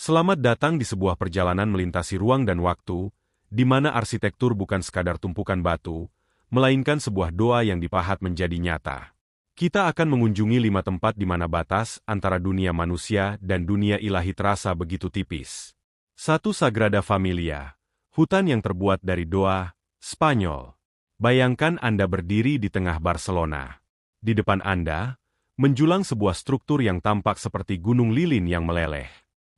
Selamat datang di sebuah perjalanan melintasi ruang dan waktu, di mana arsitektur bukan sekadar tumpukan batu, melainkan sebuah doa yang dipahat menjadi nyata. Kita akan mengunjungi 5 tempat di mana batas antara dunia manusia dan dunia ilahi terasa begitu tipis. 1. Sagrada Familia, hutan yang terbuat dari doa, Spanyol. Bayangkan Anda berdiri di tengah Barcelona. Di depan Anda, menjulang sebuah struktur yang tampak seperti gunung lilin yang meleleh.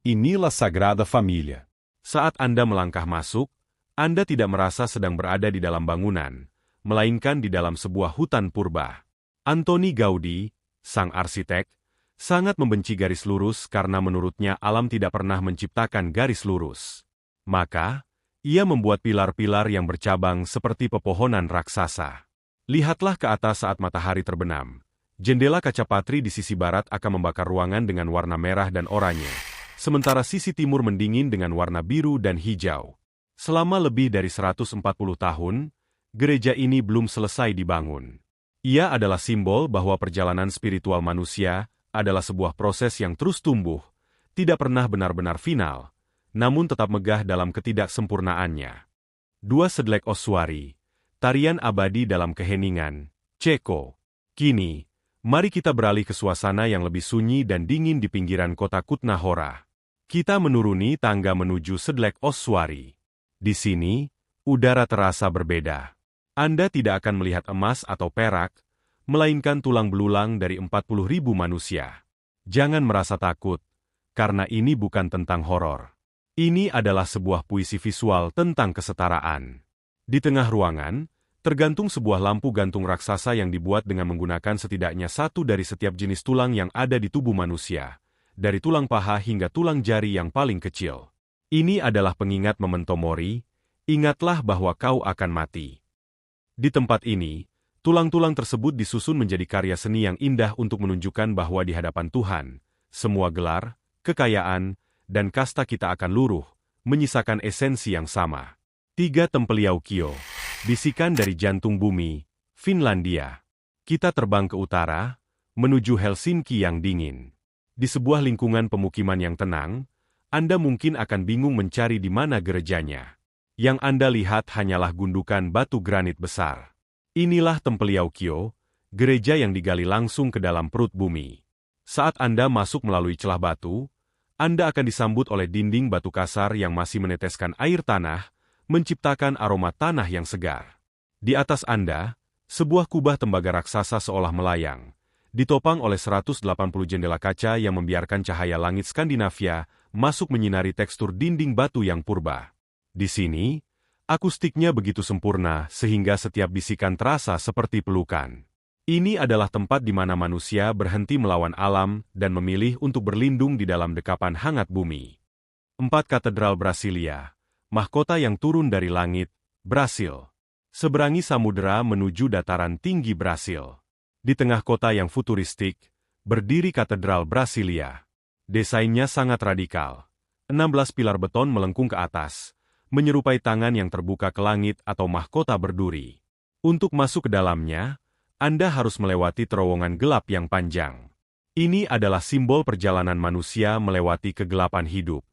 Inilah Sagrada Família. Saat Anda melangkah masuk, Anda tidak merasa sedang berada di dalam bangunan, melainkan di dalam sebuah hutan purba. Antoni Gaudi, sang arsitek, sangat membenci garis lurus karena menurutnya alam tidak pernah menciptakan garis lurus. Maka, ia membuat pilar-pilar yang bercabang seperti pepohonan raksasa. Lihatlah ke atas saat matahari terbenam. Jendela kaca patri di sisi barat akan membakar ruangan dengan warna merah dan oranye, sementara sisi timur mendingin dengan warna biru dan hijau. Selama lebih dari 140 tahun, gereja ini belum selesai dibangun. Ia adalah simbol bahwa perjalanan spiritual manusia adalah sebuah proses yang terus tumbuh, tidak pernah benar-benar final, namun tetap megah dalam ketidaksempurnaannya. 2. Sedlec Ossuari, tarian abadi dalam keheningan, Ceko. Kini, mari kita beralih ke suasana yang lebih sunyi dan dingin di pinggiran kota Kutna Hora. Kita menuruni tangga menuju Sedlec Ossuari. Di sini, udara terasa berbeda. Anda tidak akan melihat emas atau perak, melainkan tulang belulang dari 40.000 manusia. Jangan merasa takut, karena ini bukan tentang horor. Ini adalah sebuah puisi visual tentang kesetaraan. Di tengah ruangan, tergantung sebuah lampu gantung raksasa yang dibuat dengan menggunakan setidaknya satu dari setiap jenis tulang yang ada di tubuh manusia, dari tulang paha hingga tulang jari yang paling kecil. Ini adalah pengingat memento mori, ingatlah bahwa kau akan mati. Di tempat ini, tulang-tulang tersebut disusun menjadi karya seni yang indah untuk menunjukkan bahwa di hadapan Tuhan, semua gelar, kekayaan, dan kasta kita akan luruh, menyisakan esensi yang sama. 3. Tempeliaukio, bisikan dari jantung bumi, Finlandia. Kita terbang ke utara, menuju Helsinki yang dingin. Di sebuah lingkungan pemukiman yang tenang, Anda mungkin akan bingung mencari di mana gerejanya. Yang Anda lihat hanyalah gundukan batu granit besar. Inilah Tempeliaukio, gereja yang digali langsung ke dalam perut bumi. Saat Anda masuk melalui celah batu, Anda akan disambut oleh dinding batu kasar yang masih meneteskan air tanah, menciptakan aroma tanah yang segar. Di atas Anda, sebuah kubah tembaga raksasa seolah melayang, ditopang oleh 180 jendela kaca yang membiarkan cahaya langit Skandinavia masuk menyinari tekstur dinding batu yang purba. Di sini, akustiknya begitu sempurna sehingga setiap bisikan terasa seperti pelukan. Ini adalah tempat di mana manusia berhenti melawan alam dan memilih untuk berlindung di dalam dekapan hangat bumi. 4. Katedral Brasilia, mahkota yang turun dari langit, Brasil. Seberangi samudera menuju dataran tinggi Brasil. Di tengah kota yang futuristik, berdiri Katedral Brasilia. Desainnya sangat radikal. 16 pilar beton melengkung ke atas, menyerupai tangan yang terbuka ke langit atau mahkota berduri. Untuk masuk ke dalamnya, Anda harus melewati terowongan gelap yang panjang. Ini adalah simbol perjalanan manusia melewati kegelapan hidup.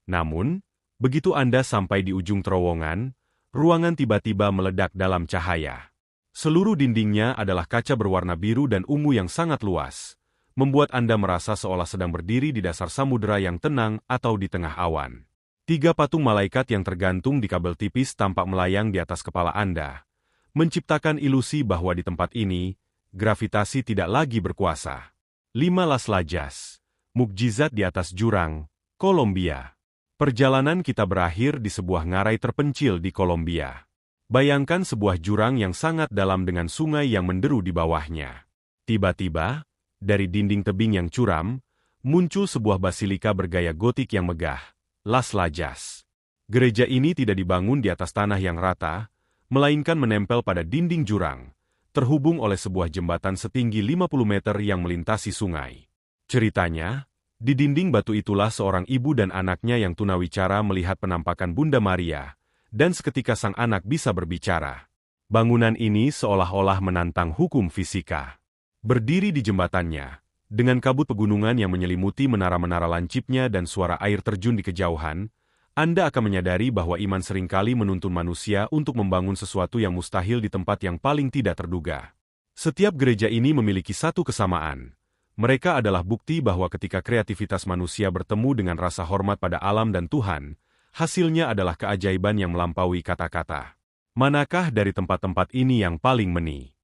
Namun, begitu Anda sampai di ujung terowongan, ruangan tiba-tiba meledak dalam cahaya. Seluruh dindingnya adalah kaca berwarna biru dan ungu yang sangat luas, membuat Anda merasa seolah sedang berdiri di dasar samudera yang tenang atau di tengah awan. 3 patung malaikat yang tergantung di kabel tipis tampak melayang di atas kepala Anda, menciptakan ilusi bahwa di tempat ini, gravitasi tidak lagi berkuasa. 5. Las Lajas, mukjizat di atas jurang, Kolombia. Perjalanan kita berakhir di sebuah ngarai terpencil di Kolombia. Bayangkan sebuah jurang yang sangat dalam dengan sungai yang menderu di bawahnya. Tiba-tiba, dari dinding tebing yang curam, muncul sebuah basilika bergaya gotik yang megah, Las Lajas. Gereja ini tidak dibangun di atas tanah yang rata, melainkan menempel pada dinding jurang, terhubung oleh sebuah jembatan setinggi 50 meter yang melintasi sungai. Ceritanya, di dinding batu itulah seorang ibu dan anaknya yang tunawicara melihat penampakan Bunda Maria, dan seketika sang anak bisa berbicara. Bangunan ini seolah-olah menantang hukum fisika. Berdiri di jembatannya, Dengan kabut pegunungan yang menyelimuti menara-menara lancipnya dan suara air terjun di kejauhan, Anda akan menyadari bahwa iman seringkali menuntun manusia untuk membangun sesuatu yang mustahil di tempat yang paling tidak terduga. Setiap gereja ini memiliki satu kesamaan. Mereka adalah bukti bahwa ketika kreativitas manusia bertemu dengan rasa hormat pada alam dan Tuhan, hasilnya adalah keajaiban yang melampaui kata-kata. Manakah dari tempat-tempat ini yang paling meni?